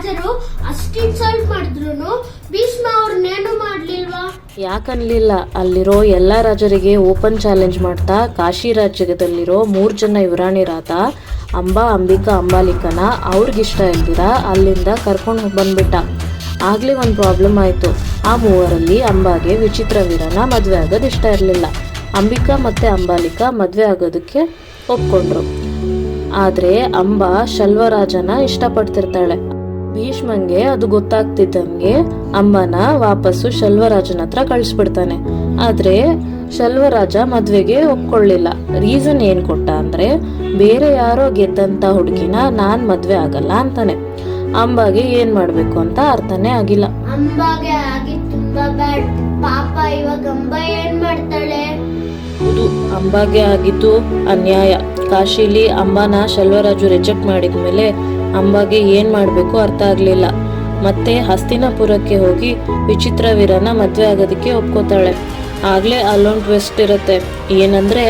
ರಾಜರು ಅಷ್ಟು ಇನ್ಸಲ್ಟ್ ಮಾಡಿದ್ರು ಭೀಷ್ಮ ಅವ್ರನ್ನೇನು ಮಾಡ್ಲಿಲ್ವಾ? ಯಾಕನ್ಲಿಲ್ಲ, ಅಲ್ಲಿರೋ ಎಲ್ಲಾ ರಾಜರಿಗೆ ಓಪನ್ ಚಾಲೆಂಜ್ ಮಾಡ್ತಾ ಕಾಶಿ ರಾಜ್ಯದಲ್ಲಿರೋ 3 ಜನ ಯುವರಾಣಿರಾದ ಅಂಬಾ, ಅಂಬಿಕಾ, ಅಂಬಾಲಿಕನ ಅವ್ರಿಗಿಷ್ಟ ಇಲ್ದಿರ ಅಲ್ಲಿಂದ ಕರ್ಕೊಂಡು ಬಂದ್ಬಿಟ್ಟ. ಆಗ್ಲೇ ಒಂದು ಪ್ರಾಬ್ಲಮ್ ಆಯ್ತು. ಆ ಮೂವರಲ್ಲಿ ಅಂಬಾಗೆ ವಿಚಿತ್ರವೀರನ ಮದ್ವೆ ಆಗೋದು ಇಷ್ಟ ಇರಲಿಲ್ಲ. ಅಂಬಿಕಾ ಮತ್ತೆ ಅಂಬಾಲಿಕಾ ಮದ್ವೆ ಆಗೋದಕ್ಕೆ ಒಪ್ಕೊಂಡ್ರು. ಆದ್ರೆ ಅಂಬಾ ಶಲ್ವರಾಜನ ಇಷ್ಟಪಡ್ತಿರ್ತಾಳೆ. ಭೀಷ್ಮಂಗೆ ಅದು ಗೊತ್ತಾಗ್ತಿದ್ದಂಗೆ ಅಂಬಾನ ವಾಪಸ್ಸು ಶಲ್ವರಾಜನ ಹತ್ರ ಕಳಿಸ್ಬಿಡ್ತಾನೆ. ಆದ್ರೆ ಶಲ್ವರಾಜ ಮದ್ವೆಗೆ ಒಪ್ಕೊಳ್ಳಿಲ್ಲ. ರೀಸನ್ ಏನ್ ಕೊಟ್ಟ ಅಂದ್ರೆ, ಬೇರೆ ಯಾರೋ ಗೆದ್ದಂತ ಹುಡುಗಿನ ನಾನ್ ಮದ್ವೆ ಆಗಲ್ಲ ಅಂತಾನೆ. ಅಂಬಾಗೆ ಏನ್ ಮಾಡ್ಬೇಕು ಅಂತ ಅರ್ಥನೇ ಆಗಿಲ್ಲ. ಅಂಬಾಗೆ ಆಗಿ ತುಂಬಾ ಬ್ಯಾಡ್. ಪಾಪ ಇವಾಗ ಅಂಬಾ ಏನ್ ಮಾಡ್ತಾಳೆ? ಹೌದು, ಅಂಬಾಗೆ ಆಗಿದ್ದು ಅನ್ಯಾಯ. ಕಾಶಿಲಿ ಅಂಬಾನ ಶಲ್ವರಾಜು ರಿಜೆಕ್ಟ್ ಮಾಡಿದ್ಮೇಲೆ ಅಂಬಾಗೆ ಏನ್ ಮಾಡ್ಬೇಕು ಅರ್ಥ ಆಗ್ಲಿಲ್ಲ. ಮತ್ತೆ ಹಸ್ತಿನಾಪುರಕ್ಕೆ ಹೋಗಿ ವಿಚಿತ್ರವೀರನ ಮದ್ವೆ ಆಗೋದಕ್ಕೆ ಒಪ್ಕೋತಾಳೆ. ಆಗ್ಲೇ ಅಲ್ಲೊಂದು ಟ್ವಿಸ್ಟ್ ಇರುತ್ತೆ. ಏನಂದ್ರೆ,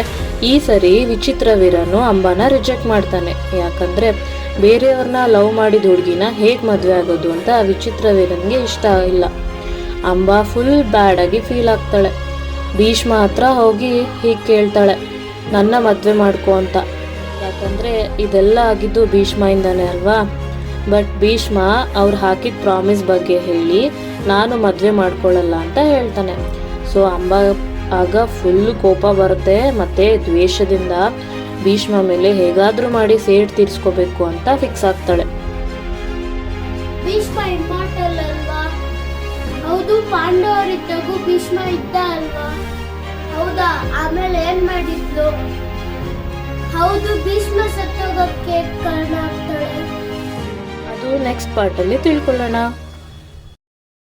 ಈ ಸರಿ ವಿಚಿತ್ರವೀರನು ಅಂಬಾನ ರಿಜೆಕ್ಟ್ ಮಾಡ್ತಾನೆ. ಯಾಕಂದ್ರೆ ಬೇರೆಯವ್ರನ್ನ ಲವ್ ಮಾಡಿದ ಹುಡುಗಿನ ಹೇಗ್ ಮದ್ವೆ ಆಗೋದು ಅಂತ ವಿಚಿತ್ರವೀರನ್ಗೆ ಇಷ್ಟ ಇಲ್ಲ. ಅಂಬಾ ಫುಲ್ ಬ್ಯಾಡ್ ಆಗಿ ಫೀಲ್ ಆಗ್ತಾಳೆ. ಭೀಷ್ಮ ಹತ್ರ ಹೋಗಿ ಹೀಗೆ ಕೇಳ್ತಾಳೆ, ನನ್ನ ಮದ್ವೆ ಮಾಡ್ಕೊ ಅಂತ. ಯಾಕಂದ್ರೆ ಇದೆಲ್ಲ ಆಗಿದ್ದು ಭೀಷ್ಮಯಿಂದಾನೆ ಅಲ್ವಾ. ಬಟ್ ಭೀಷ್ಮ ಅವ್ರು ಹಾಕಿದ ಪ್ರಾಮಿಸ್ ಬಗ್ಗೆ ಹೇಳಿ ನಾನು ಮದ್ವೆ ಮಾಡ್ಕೊಳ್ಳಲ್ಲ ಅಂತ ಹೇಳ್ತಾನೆ. ಸೊ ಅಂಬಾ ಆಗ ಫುಲ್ ಕೋಪ ಬರುತ್ತೆ. ಮತ್ತೆ ದ್ವೇಷದಿಂದ ಭೀಷ್ಮ ಮೇಲೆ ಹೇಗಾದ್ರೂ ಮಾಡಿ ಸೇಡ್ ತೀರ್ಸ್ಕೋಬೇಕು ಅಂತ ಫಿಕ್ಸ್ ಆಗ್ತಾಳೆ. ಭೀಷ್ಮ ಇಮ್ಮಾರ್ಟಲ್ ಅಲ್ವಾ? ಹೌದು, ಪಾಂಡವರಿದ್ದಾಗೂ ಭೀಷ್ಮ ಇದ್ದ ಅಲ್ವಾ? ಹೌದಾ? ಆಮೇಲೆ ಏನ್ ಮಾಡಿದ್ಲು? ಹೌದು, ಭೀಷ್ಮ ಸತ್ತೋಗಕ್ಕೆ ಕಾರಣ ಆಗ್ತಾಳೆ. ಅದು ನೆಕ್ಸ್ಟ್ ಪಾರ್ಟಲ್ಲಿ ತಿಳ್ಕೊಳ್ಳೋಣ.